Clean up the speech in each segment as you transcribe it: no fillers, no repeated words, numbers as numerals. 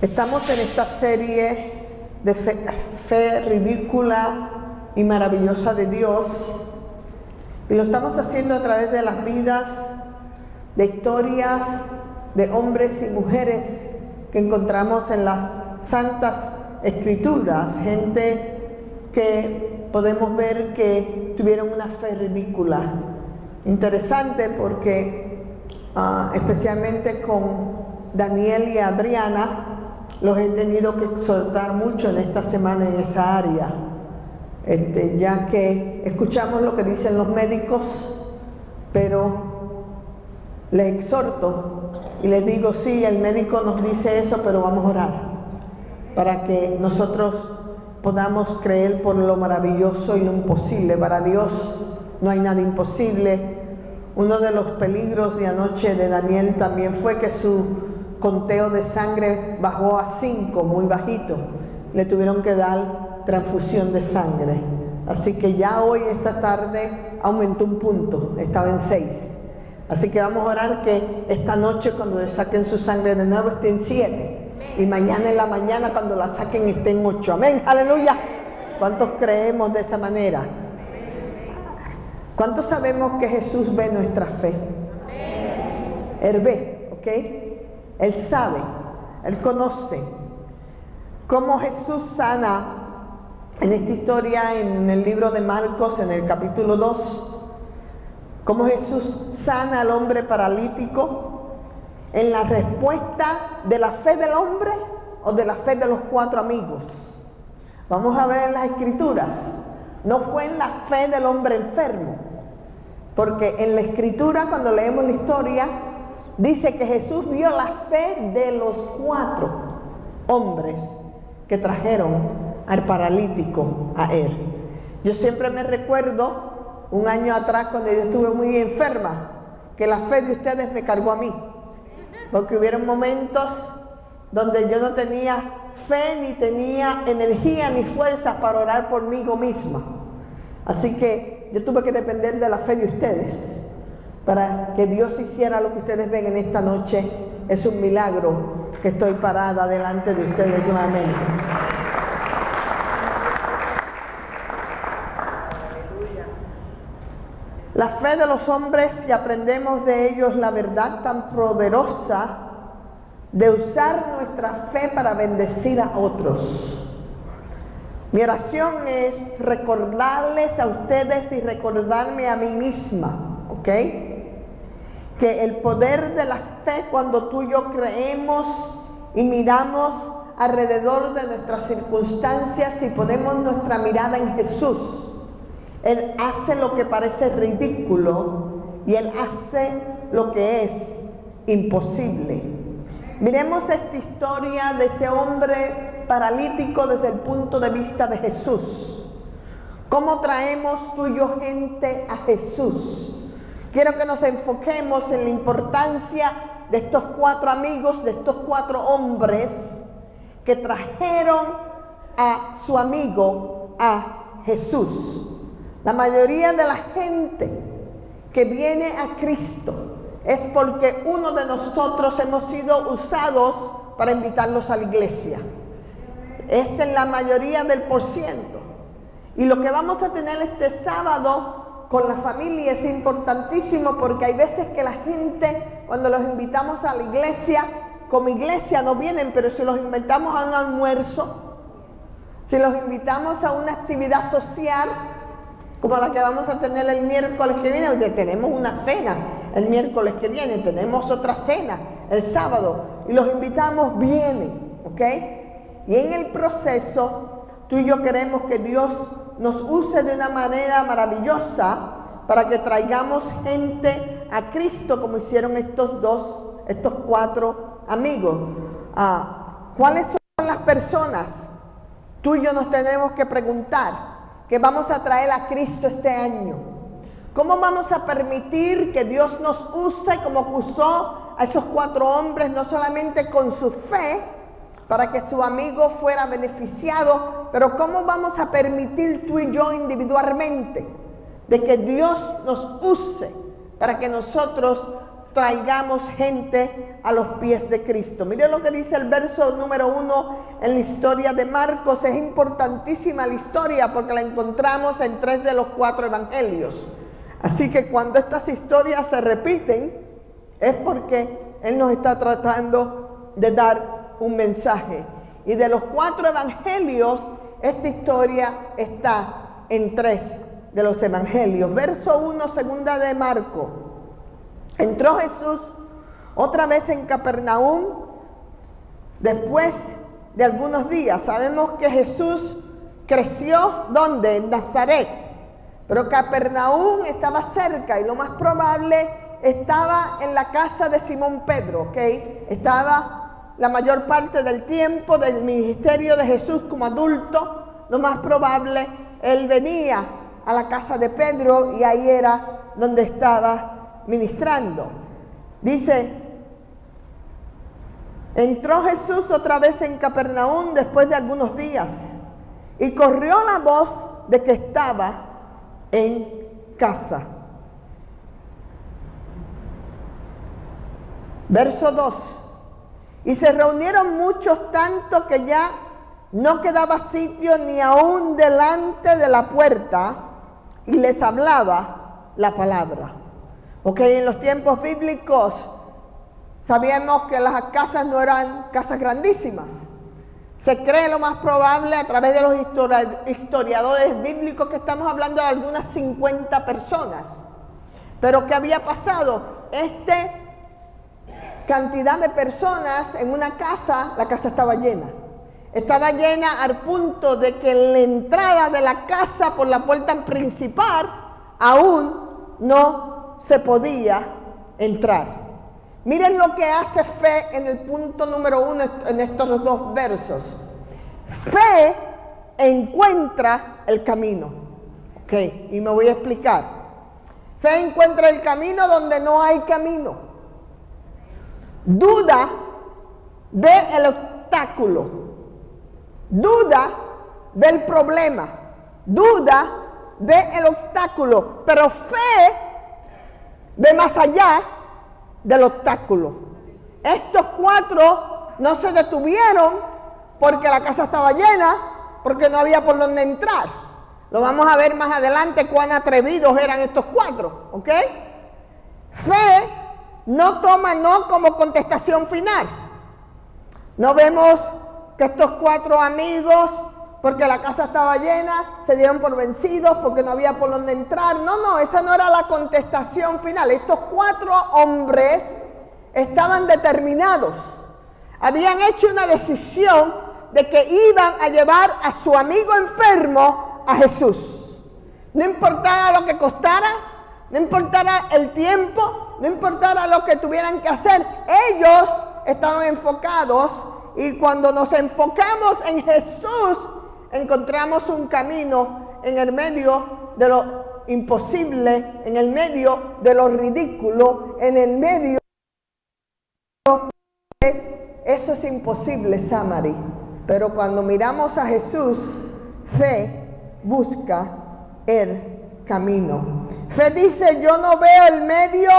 Estamos en esta serie de fe ridícula y maravillosa de Dios, y lo estamos haciendo a través de las vidas, de historias de hombres y mujeres que encontramos en las Santas Escrituras, gente que podemos ver que tuvieron una fe ridícula. Interesante porque especialmente con Daniel y Adriana los he tenido que exhortar mucho en esta semana en esa área, ya que escuchamos lo que dicen los médicos, pero les exhorto y les digo, sí, el médico nos dice eso, pero vamos a orar para que nosotros podamos creer por lo maravilloso y lo imposible. Para Dios no hay nada imposible. Uno de los peligros de anoche de Daniel también fue que su conteo de sangre bajó a 5, muy bajito. Le tuvieron que dar transfusión de sangre. Así que ya hoy, esta tarde, aumentó un punto, estaba en 6. Así que vamos a orar que esta noche, cuando le saquen su sangre de nuevo, esté en 7. Y mañana en la mañana, cuando la saquen, esté en 8. Amén, aleluya. ¿Cuántos creemos de esa manera? ¿Cuántos sabemos que Jesús ve nuestra fe? Él ve, ¿ok? Él sabe, Él conoce. Cómo Jesús sana en esta historia, en el libro de Marcos, en el capítulo 2, cómo Jesús sana al hombre paralítico en la respuesta de la fe del hombre o de la fe de los 4 amigos. Vamos a ver en las Escrituras. No fue en la fe del hombre enfermo, porque en la Escritura, cuando leemos la historia, dice que Jesús vio la fe de los 4 hombres que trajeron al paralítico a él. Yo siempre me recuerdo, un año atrás, cuando yo estuve muy enferma, que la fe de ustedes me cargó a mí, porque hubieron momentos donde yo no tenía fe, ni tenía energía, ni fuerzas para orar por mí misma. Así que yo tuve que depender de la fe de ustedes para que Dios hiciera lo que ustedes ven en esta noche. Es un milagro que estoy parada delante de ustedes nuevamente. La fe de los hombres, y aprendemos de ellos la verdad tan poderosa de usar nuestra fe para bendecir a otros. Mi oración es recordarles a ustedes y recordarme a mí misma, ¿ok? Que el poder de la fe, cuando tú y yo creemos y miramos alrededor de nuestras circunstancias y ponemos nuestra mirada en Jesús, Él hace lo que parece ridículo y Él hace lo que es imposible. Miremos esta historia de este hombre paralítico desde el punto de vista de Jesús. ¿Cómo traemos tú y yo gente a Jesús? Quiero que nos enfoquemos en la importancia de estos 4 amigos, de estos 4 hombres que trajeron a su amigo a Jesús. La mayoría de la gente que viene a Cristo es porque uno de nosotros hemos sido usados para invitarlos a la iglesia. Es en la mayoría del %. Y lo que vamos a tener este sábado con la familia es importantísimo, porque hay veces que la gente, cuando los invitamos a la iglesia, como iglesia no vienen, pero si los invitamos a un almuerzo, si los invitamos a una actividad social, como la que vamos a tener el miércoles que viene, porque tenemos una cena el miércoles que viene, tenemos otra cena el sábado, y los invitamos, vienen, ¿ok? Y en el proceso, tú y yo queremos que Dios nos use de una manera maravillosa para que traigamos gente a Cristo, como hicieron estos 4 amigos. ¿Cuáles son las personas? Tú y yo nos tenemos que preguntar que vamos a traer a Cristo este año. ¿Cómo vamos a permitir que Dios nos use como usó a esos 4 hombres, no solamente con su fe, para que su amigo fuera beneficiado, pero cómo vamos a permitir tú y yo individualmente de que Dios nos use para que nosotros traigamos gente a los pies de Cristo. Mire lo que dice el verso número 1 en la historia de Marcos. Es importantísima la historia porque la encontramos en 3 de los 4 evangelios. Así que cuando estas historias se repiten, es porque Él nos está tratando de dar un mensaje. Y de los 4 evangelios, esta historia está en 3 de los evangelios. Verso 1, segunda de Marcos. Entró Jesús otra vez en Capernaum después de algunos días. Sabemos que Jesús creció, ¿dónde? En Nazaret. Pero Capernaum estaba cerca y lo más probable estaba en la casa de Simón Pedro, ¿ok? Estaba la mayor parte del tiempo del ministerio de Jesús como adulto. Lo más probable, él venía a la casa de Pedro y ahí era donde estaba ministrando. Dice, entró Jesús otra vez en Capernaum después de algunos días y corrió la voz de que estaba en casa. Verso 2. Y se reunieron muchos, tanto que ya no quedaba sitio ni aún delante de la puerta, y les hablaba la palabra. Ok, en los tiempos bíblicos sabíamos que las casas no eran casas grandísimas. Se cree lo más probable a través de los historiadores bíblicos que estamos hablando de algunas 50 personas. Pero ¿qué había pasado? Cantidad de personas en una casa, la casa estaba llena. Estaba llena al punto de que la entrada de la casa por la puerta principal aún no se podía entrar. Miren lo que hace fe en el punto número 1 en estos 2 versos. Fe encuentra el camino. Ok, y me voy a explicar. Fe encuentra el camino donde no hay camino. Duda ve el obstáculo. Duda del problema. Duda ve el obstáculo. Pero fe ve más allá del obstáculo. Estos 4 no se detuvieron porque la casa estaba llena, porque no había por dónde entrar. Lo vamos a ver más adelante cuán atrevidos eran estos 4, ¿ok? Fe no toma no como contestación final. No vemos que estos 4 amigos, porque la casa estaba llena, se dieron por vencidos porque no había por dónde entrar. No, esa no era la contestación final. Estos 4 hombres estaban determinados. Habían hecho una decisión de que iban a llevar a su amigo enfermo a Jesús. No importara lo que costara, no importara el tiempo, no importara lo que tuvieran que hacer. Ellos estaban enfocados, y cuando nos enfocamos en Jesús, encontramos un camino en el medio de lo imposible, en el medio de lo ridículo, en el medio de eso es imposible, Samari. Pero cuando miramos a Jesús, fe busca el camino. Fe dice, yo no veo el medio,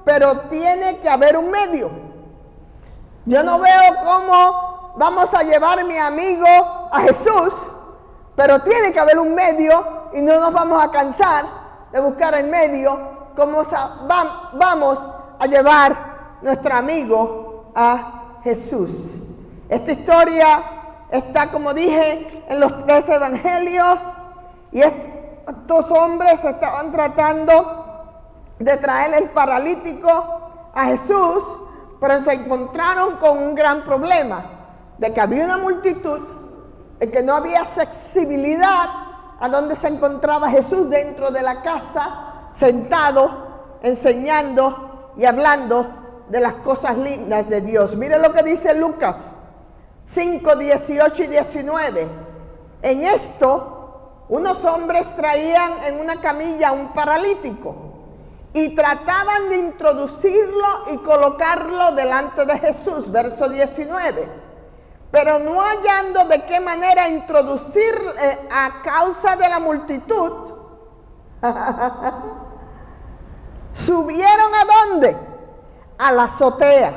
pero tiene que haber un medio. Yo no veo cómo vamos a llevar a mi amigo a Jesús, pero tiene que haber un medio y no nos vamos a cansar de buscar el medio. ¿Cómo vamos a llevar a nuestro amigo a Jesús? Esta historia está, como dije, en los 3 evangelios, y estos hombres estaban tratando de traer el paralítico a Jesús, pero se encontraron con un gran problema, de que había una multitud, de que no había accesibilidad a donde se encontraba Jesús dentro de la casa, sentado, enseñando y hablando de las cosas lindas de Dios. Mire lo que dice Lucas 5, 18 y 19. En esto, unos hombres traían en una camilla a un paralítico y trataban de introducirlo y colocarlo delante de Jesús. Verso 19. Pero no hallando de qué manera introducir a causa de la multitud, subieron ¿a dónde? a la azotea.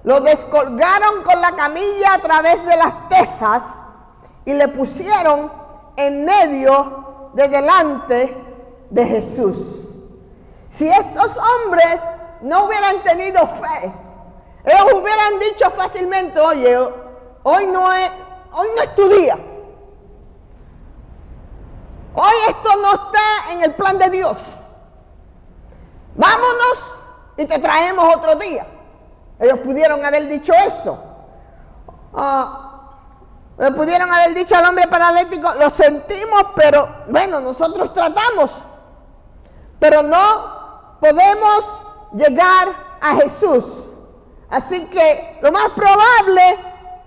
Lo descolgaron con la camilla a través de las tejas y le pusieron en medio de delante de Jesús. Si estos hombres no hubieran tenido fe, ellos hubieran dicho fácilmente, oye, hoy no es tu día. Hoy esto no está en el plan de Dios. Vámonos y te traemos otro día. Ellos pudieron haber dicho eso. Le pudieron haber dicho al hombre paralítico, lo sentimos, pero bueno, nosotros tratamos. Pero no podemos llegar a Jesús. Así que lo más probable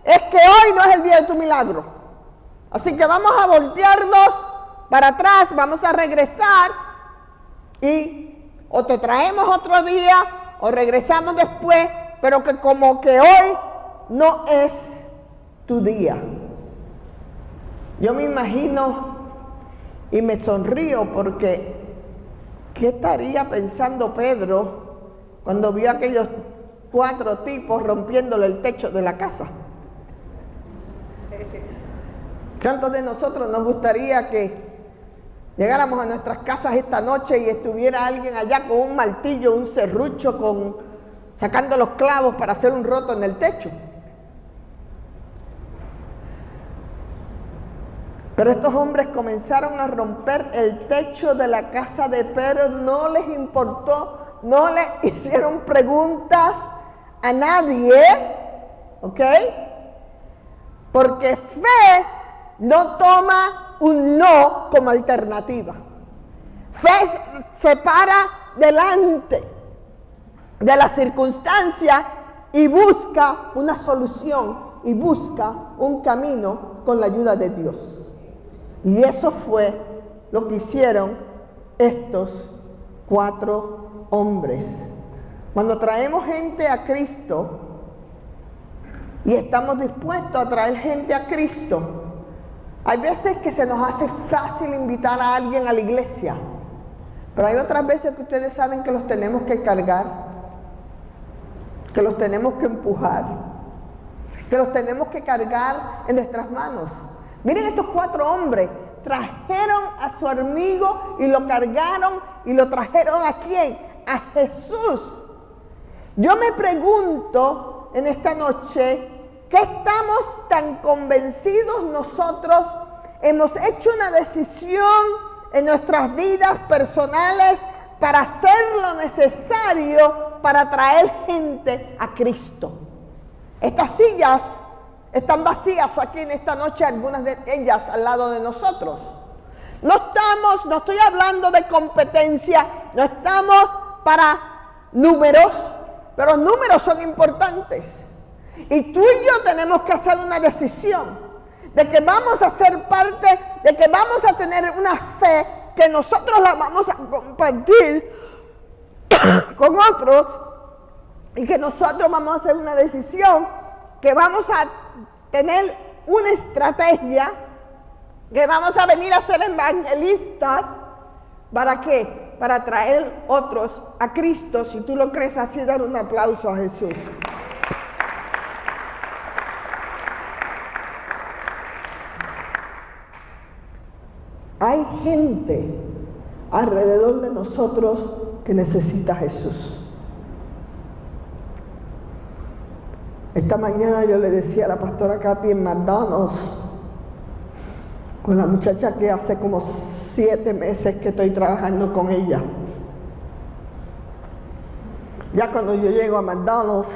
es que hoy no es el día de tu milagro. Así que vamos a voltearnos para atrás, vamos a regresar y o te traemos otro día o regresamos después, pero que como que hoy no es tu día. Yo me imagino y me sonrío porque ¿qué estaría pensando Pedro cuando vio a aquellos 4 tipos rompiéndole el techo de la casa? ¿Cuántos de nosotros nos gustaría que llegáramos a nuestras casas esta noche y estuviera alguien allá con un martillo, un serrucho, sacando los clavos para hacer un roto en el techo? Pero estos hombres comenzaron a romper el techo de la casa de Pedro, no les importó, no le hicieron preguntas a nadie, ¿ok? Porque fe no toma un no como alternativa. Fe se para delante de la circunstancia y busca una solución y busca un camino con la ayuda de Dios. Y eso fue lo que hicieron estos 4 hombres. Cuando traemos gente a Cristo y estamos dispuestos a traer gente a Cristo, hay veces que se nos hace fácil invitar a alguien a la iglesia, pero hay otras veces que ustedes saben que los tenemos que cargar, que los tenemos que empujar, que los tenemos que cargar en nuestras manos. Miren, estos 4 hombres trajeron a su amigo y lo cargaron y lo trajeron ¿a quién? A Jesús. Yo me pregunto en esta noche, ¿qué estamos tan convencidos nosotros? Hemos hecho una decisión en nuestras vidas personales para hacer lo necesario para traer gente a Cristo. Estas sillas están vacías aquí en esta noche, algunas de ellas al lado de nosotros. No estoy hablando de competencia, no estamos para números, pero los números son importantes. Y tú y yo tenemos que hacer una decisión de que vamos a ser parte, de que vamos a tener una fe que nosotros la vamos a compartir con otros y que nosotros vamos a hacer una decisión que vamos a tener una estrategia, que vamos a venir a ser evangelistas. ¿Para qué? Para traer otros a Cristo. Si tú lo crees así, dar un aplauso a Jesús. Hay gente alrededor de nosotros que necesita a Jesús. Esta mañana yo le decía a la pastora Katy en McDonald's, con la muchacha que hace como 7 meses que estoy trabajando con ella. Ya cuando yo llego a McDonald's,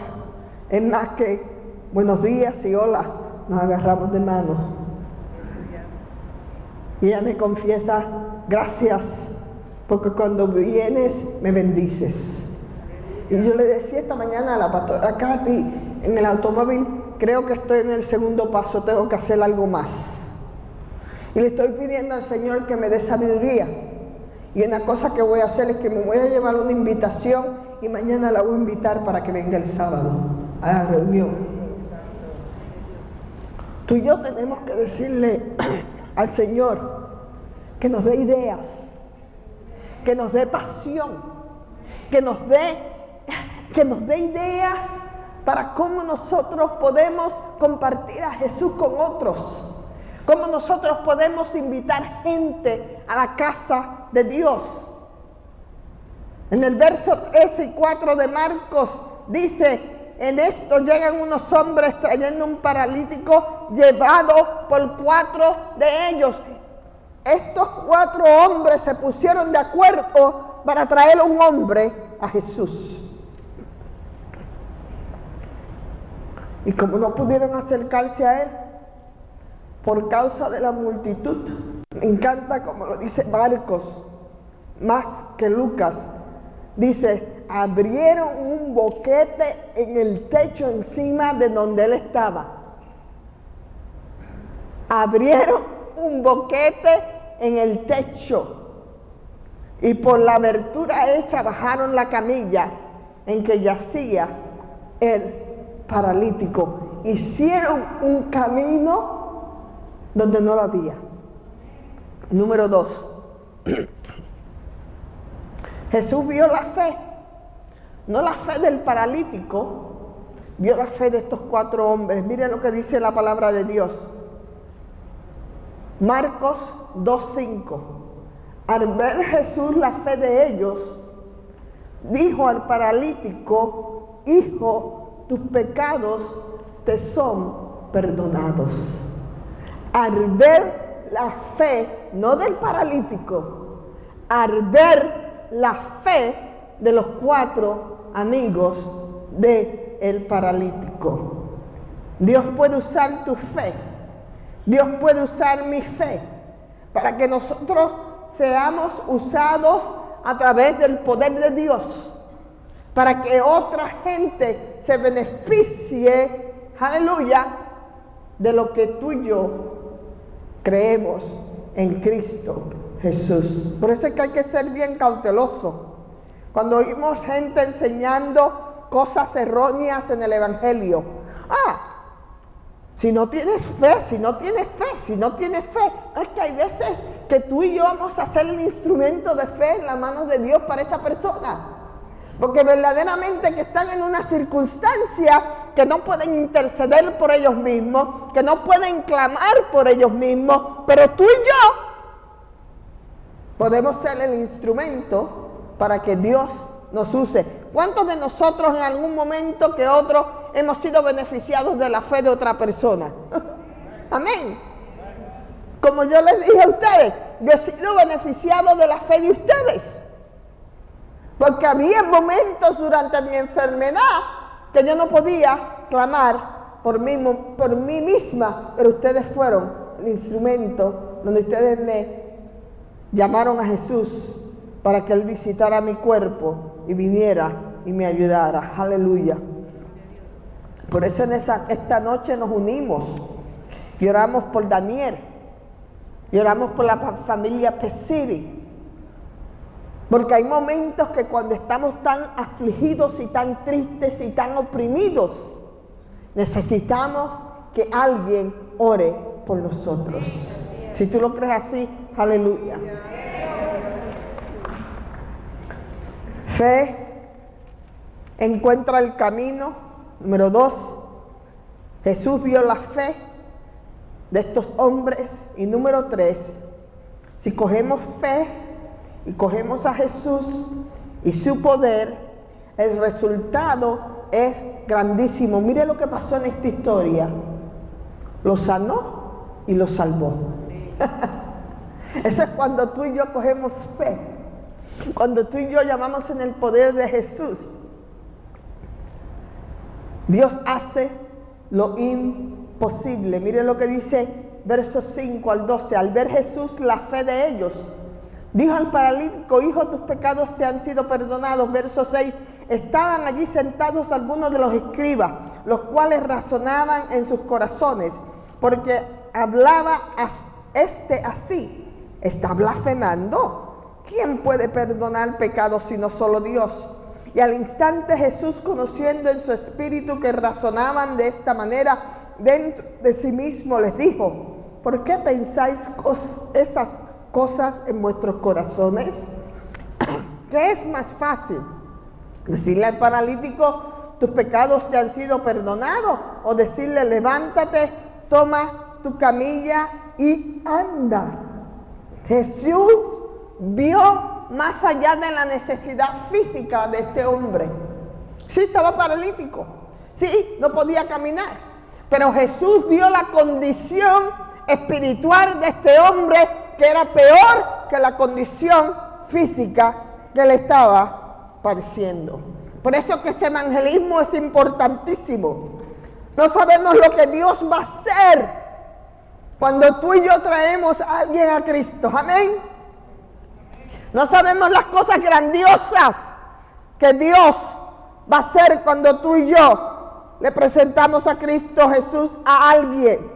es más que buenos días y hola, nos agarramos de mano. Y ella me confiesa, gracias, porque cuando vienes me bendices. Y yo le decía esta mañana a la pastora Katy, en el automóvil, creo que estoy en el segundo paso, tengo que hacer algo más. Y le estoy pidiendo al Señor que me dé sabiduría. Y una cosa que voy a hacer es que me voy a llevar una invitación y mañana la voy a invitar para que venga el sábado a la reunión. Tú y yo tenemos que decirle al Señor que nos dé ideas, que nos dé pasión, que que nos dé ideas para cómo nosotros podemos compartir a Jesús con otros, cómo nosotros podemos invitar gente a la casa de Dios. En el verso 3 y 4 de Marcos dice: en esto llegan unos hombres trayendo un paralítico llevado por 4 de ellos. Estos 4 hombres se pusieron de acuerdo para traer un hombre a Jesús. Y como no pudieron acercarse a él por causa de la multitud, me encanta como lo dice Marcos, más que Lucas, dice: abrieron un boquete en el techo encima de donde él estaba. Abrieron un boquete en el techo y por la abertura hecha bajaron la camilla en que yacía el paralítico. Hicieron un camino donde no lo había. Número 2. Jesús vio la fe, no la fe del paralítico, vio la fe de estos 4 hombres. Miren lo que dice la palabra de Dios. Marcos 2:5. Al ver Jesús la fe de ellos, dijo al paralítico: hijo, tus pecados te son perdonados. Al ver la fe, no del paralítico, al ver la fe de los 4 amigos del paralítico. Dios puede usar tu fe, Dios puede usar mi fe, para que nosotros seamos usados a través del poder de Dios, para que otra gente se beneficie, aleluya, de lo que tú y yo creemos en Cristo Jesús. Por eso es que hay que ser bien cauteloso cuando oímos gente enseñando cosas erróneas en el evangelio. Si no tienes fe, si no tienes fe. Es que hay veces que tú y yo vamos a ser el instrumento de fe en las manos de Dios para esa persona. Porque verdaderamente que están en una circunstancia que no pueden interceder por ellos mismos, que no pueden clamar por ellos mismos, pero tú y yo podemos ser el instrumento para que Dios nos use. ¿Cuántos de nosotros en algún momento que otro hemos sido beneficiados de la fe de otra persona? Amén. Como yo les dije a ustedes, yo he sido beneficiado de la fe de ustedes. Porque había momentos durante mi enfermedad que yo no podía clamar por mí misma, pero ustedes fueron el instrumento donde ustedes me llamaron a Jesús para que Él visitara mi cuerpo y viniera y me ayudara. Aleluya. Por eso esta noche nos unimos y oramos por Daniel y oramos por la familia Pesiri. Porque hay momentos que cuando estamos tan afligidos y tan tristes y tan oprimidos, necesitamos que alguien ore por nosotros. Si tú lo crees así, aleluya. Fe encuentra el camino. Número 2, Jesús vio la fe de estos hombres. Y número 3, si cogemos fe y cogemos a Jesús y su poder, el resultado es grandísimo. Mire lo que pasó en esta historia. Lo sanó y lo salvó. Eso es cuando tú y yo cogemos fe. Cuando tú y yo llamamos en el poder de Jesús. Dios hace lo imposible. Mire lo que dice versos 5 al 12. Al ver Jesús la fe de ellos, dijo al paralítico: hijo, tus pecados se han sido perdonados. Verso 6. Estaban allí sentados algunos de los escribas, los cuales razonaban en sus corazones, porque hablaba así: está blasfemando. ¿Quién puede perdonar pecados sino solo Dios? Y al instante Jesús, conociendo en su espíritu que razonaban de esta manera dentro de sí mismo, les dijo: ¿por qué pensáis esas cosas en vuestros corazones? ¿Qué es más fácil? Decirle al paralítico, tus pecados te han sido perdonados, o decirle, levántate, toma tu camilla y anda. Jesús vio más allá de la necesidad física de este hombre. Sí, estaba paralítico, sí, no podía caminar, pero Jesús vio la condición espiritual de este hombre, que era peor que la condición física que le estaba padeciendo. Por eso que ese evangelismo es importantísimo. No sabemos lo que Dios va a hacer cuando tú y yo traemos a alguien a Cristo. Amén. No sabemos las cosas grandiosas que Dios va a hacer cuando tú y yo le presentamos a Cristo Jesús a alguien.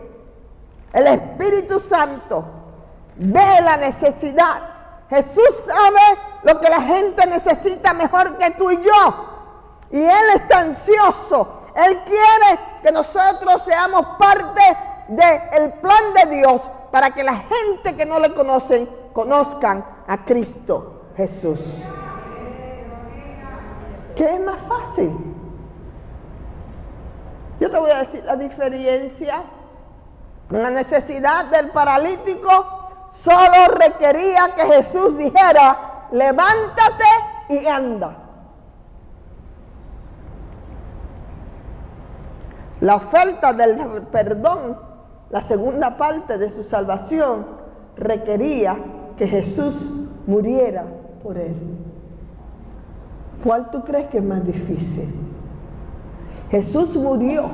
El Espíritu Santo ve la necesidad. Jesús sabe lo que la gente necesita mejor que tú y yo. Y Él está ansioso. Él quiere que nosotros seamos parte del plan de Dios para que la gente que no le conocen, conozcan a Cristo Jesús. ¿Qué es más fácil? Yo te voy a decir la diferencia. La necesidad del paralítico solo requería que Jesús dijera, levántate y anda. La oferta del perdón, la segunda parte de su salvación, requería que Jesús muriera por él. ¿Cuál tú crees que es más difícil? Jesús murió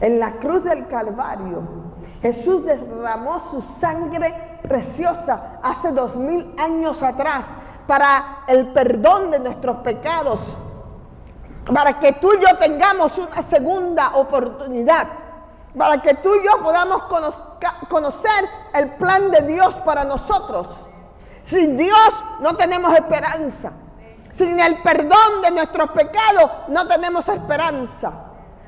en la cruz del Calvario. Jesús derramó su sangre preciosa hace 2000 años atrás para el perdón de nuestros pecados, para que tú y yo tengamos una segunda oportunidad, para que tú y yo podamos conocer el plan de Dios para nosotros. Sin Dios no tenemos esperanza. Sin el perdón de nuestros pecados no tenemos esperanza.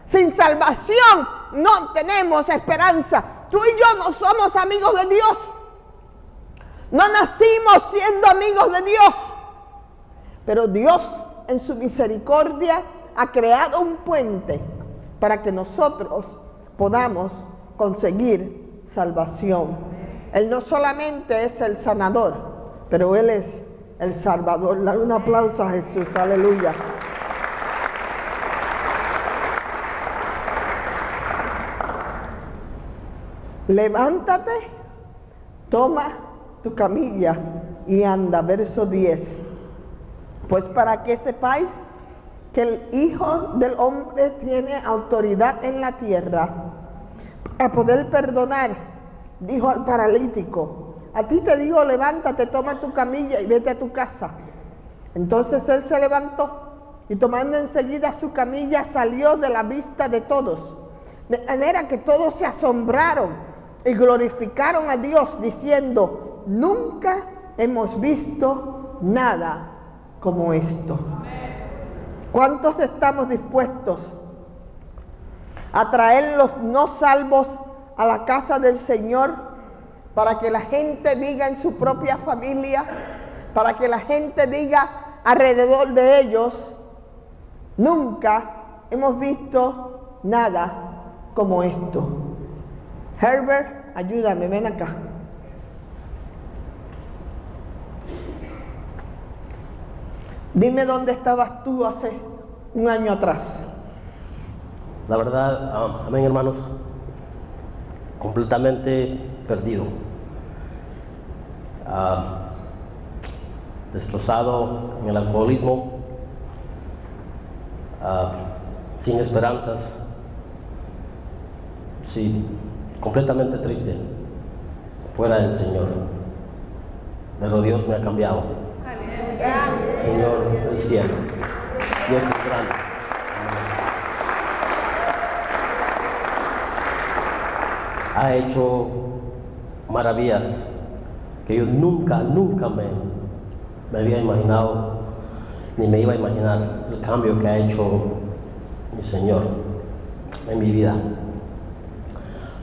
Sin salvación no tenemos esperanza. Tú y yo no somos amigos de Dios. No nacimos siendo amigos de Dios. Pero Dios, en su misericordia, ha creado un puente para que nosotros podamos conseguir salvación. Él no solamente es el sanador, pero Él es el Salvador. Dale un aplauso a Jesús, aleluya. Levántate, toma tu camilla y anda, verso 10. Pues para que sepáis que el Hijo del Hombre tiene autoridad en la tierra a poder perdonar, dijo al paralítico, a ti te digo, levántate, toma tu camilla y vete a tu casa. Entonces él se levantó y tomando enseguida su camilla salió de la vista de todos, de manera que todos se asombraron y glorificaron a Dios diciendo, nunca hemos visto nada como esto. ¿Cuántos estamos dispuestos a traer los no salvos a la casa del Señor para que la gente diga en su propia familia, para que la gente diga alrededor de ellos, nunca hemos visto nada como esto? Herbert, ayúdame, ven acá. Dime dónde estabas tú hace un año atrás. La verdad, amén, hermanos, completamente perdido, destrozado en el alcoholismo, sin esperanzas, sí, completamente triste, fuera del Señor. Pero Dios me ha cambiado. Señor es fiel, Dios es grande. Ha hecho maravillas que yo nunca me había imaginado, ni me iba a imaginar el cambio que ha hecho mi Señor en mi vida.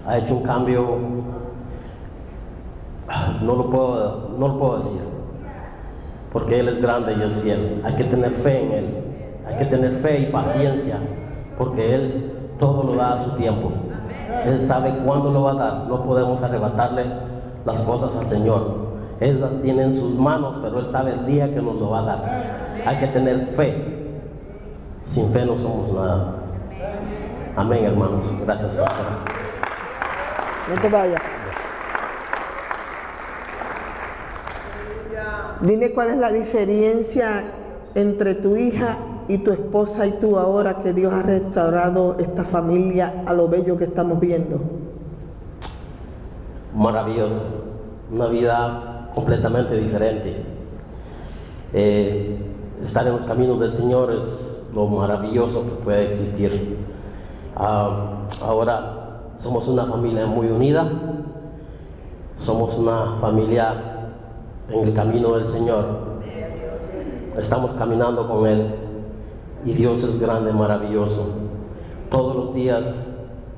Ha hecho un cambio, no lo puedo decir, porque Él es grande y es fiel. Hay que tener fe en Él. hay que tener fe y paciencia, porque Él todo lo da a su tiempo. Él sabe cuándo lo va a dar. No podemos arrebatarle las cosas al Señor. Él las tiene en sus manos, pero Él sabe el día que nos lo va a dar. Hay que tener fe. Sin fe no somos nada. Amén, hermanos. Gracias, pastor. No te vayas. Dime cuál es la diferencia entre tu hija y tu esposa y tú ahora que Dios ha restaurado esta familia a lo bello que estamos viendo. Maravilloso. Una vida completamente diferente. Estar en los caminos del Señor es lo maravilloso que puede existir. Ahora somos una familia muy unida, somos una familia en el camino del Señor, estamos caminando con Él y Dios es grande, maravilloso. Todos los días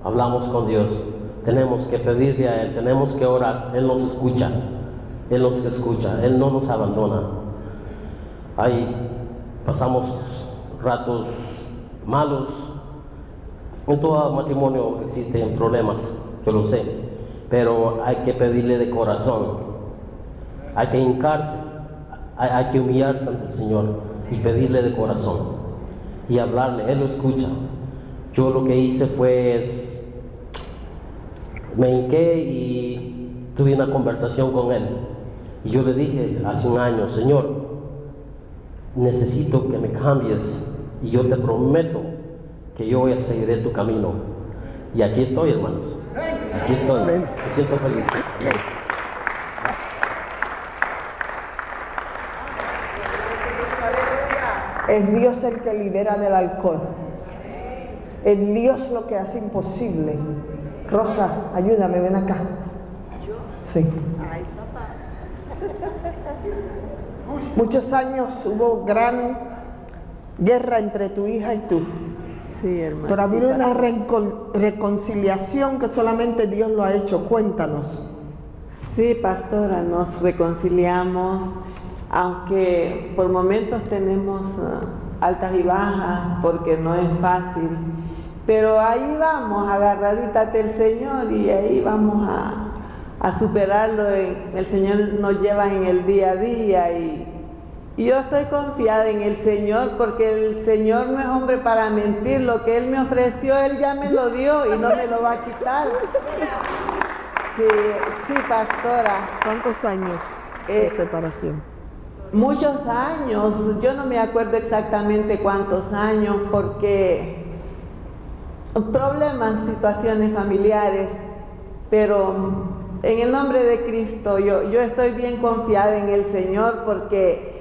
hablamos con Dios, tenemos que pedirle a Él, tenemos que orar. Él nos escucha, Él nos escucha, Él no nos abandona. Ahí pasamos ratos malos. En todo matrimonio existen problemas, yo lo sé, pero hay que pedirle de corazón, hay que hincarse, hay que humillarse ante el Señor y pedirle de corazón y hablarle. Él lo escucha. Yo lo que hice fue me hinqué y tuve una conversación con Él y yo le dije hace un año: Señor, necesito que me cambies y yo te prometo que yo voy a seguir tu camino. Y aquí estoy, hermanos. Aquí estoy. Me siento feliz. Amén. Es Dios el que libera del alcohol. Es Dios lo que hace imposible. Rosa, ayúdame, ven acá. ¿Yo? Sí. Ay, papá. Muchos años hubo gran guerra entre tu hija y tú. Sí, hermano. Pero había una reconciliación que solamente Dios lo ha hecho. Cuéntanos. Sí, pastora, nos reconciliamos, aunque por momentos tenemos altas y bajas, porque no es fácil. Pero ahí vamos, agarraditas del Señor, y ahí vamos a superarlo. El Señor nos lleva en el día a día y yo estoy confiada en el Señor, porque el Señor no es hombre para mentir. Lo que Él me ofreció, Él ya me lo dio y no me lo va a quitar. Sí, pastora. ¿Cuántos años de separación? Muchos años. Yo no me acuerdo exactamente cuántos años, porque problemas, situaciones familiares, pero en el nombre de Cristo yo estoy bien confiada en el Señor, porque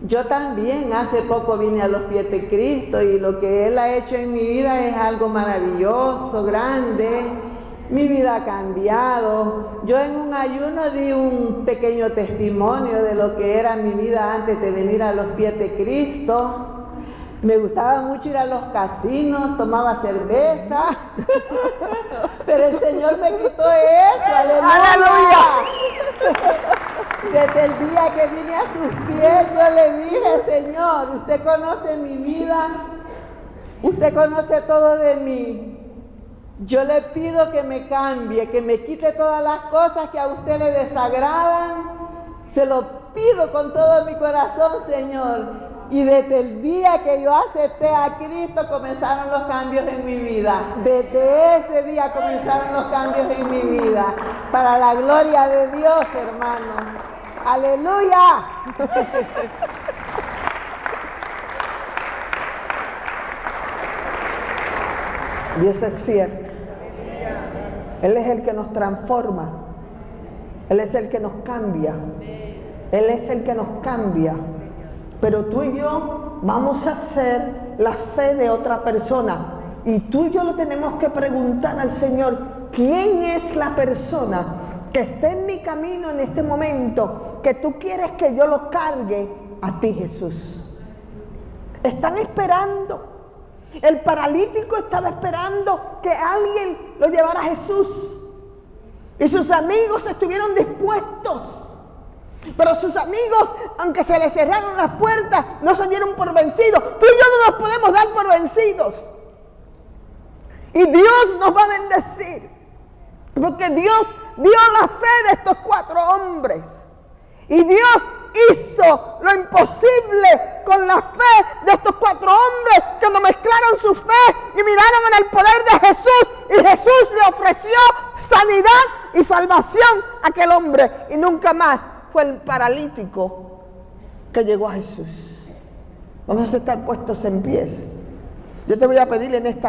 yo también hace poco vine a los pies de Cristo y lo que Él ha hecho en mi vida es algo maravilloso, grande. Mi vida ha cambiado. Yo en un ayuno di un pequeño testimonio de lo que era mi vida antes de venir a los pies de Cristo. Me gustaba mucho ir a los casinos, tomaba cerveza, pero el Señor me quitó eso. ¡Aleluya! Desde el día que vine a sus pies, yo le dije: Señor, usted conoce mi vida, usted conoce todo de mí. Yo le pido que me cambie, que me quite todas las cosas que a usted le desagradan. Se lo pido con todo mi corazón, Señor. Y desde el día que yo acepté a Cristo comenzaron los cambios en mi vida. Desde ese día comenzaron los cambios en mi vida. Para la gloria de Dios, hermanos. ¡Aleluya! Dios es fiel. Él es el que nos transforma. Él es el que nos cambia. Él es el que nos cambia. Pero tú y yo vamos a hacer la fe de otra persona. Y tú y yo lo tenemos que preguntar al Señor: ¿quién es la persona que está en mi camino en este momento que tú quieres que yo lo cargue a ti, Jesús? Están esperando. El paralítico estaba esperando que alguien lo llevara a Jesús. Y sus amigos estuvieron dispuestos. Pero sus amigos, aunque se les cerraron las puertas, no se dieron por vencidos. Tú y yo no nos podemos dar por vencidos. Y Dios nos va a bendecir. Porque Dios dio la fe de estos 4 hombres. Y Dios hizo lo imposible con la fe de estos 4 hombres que no mezclaron su fe y miraron en el poder de Jesús. Y Jesús le ofreció sanidad y salvación a aquel hombre. Y nunca más fue el paralítico que llegó a Jesús. Vamos a estar puestos en pies. Yo te voy a pedir en esta noche.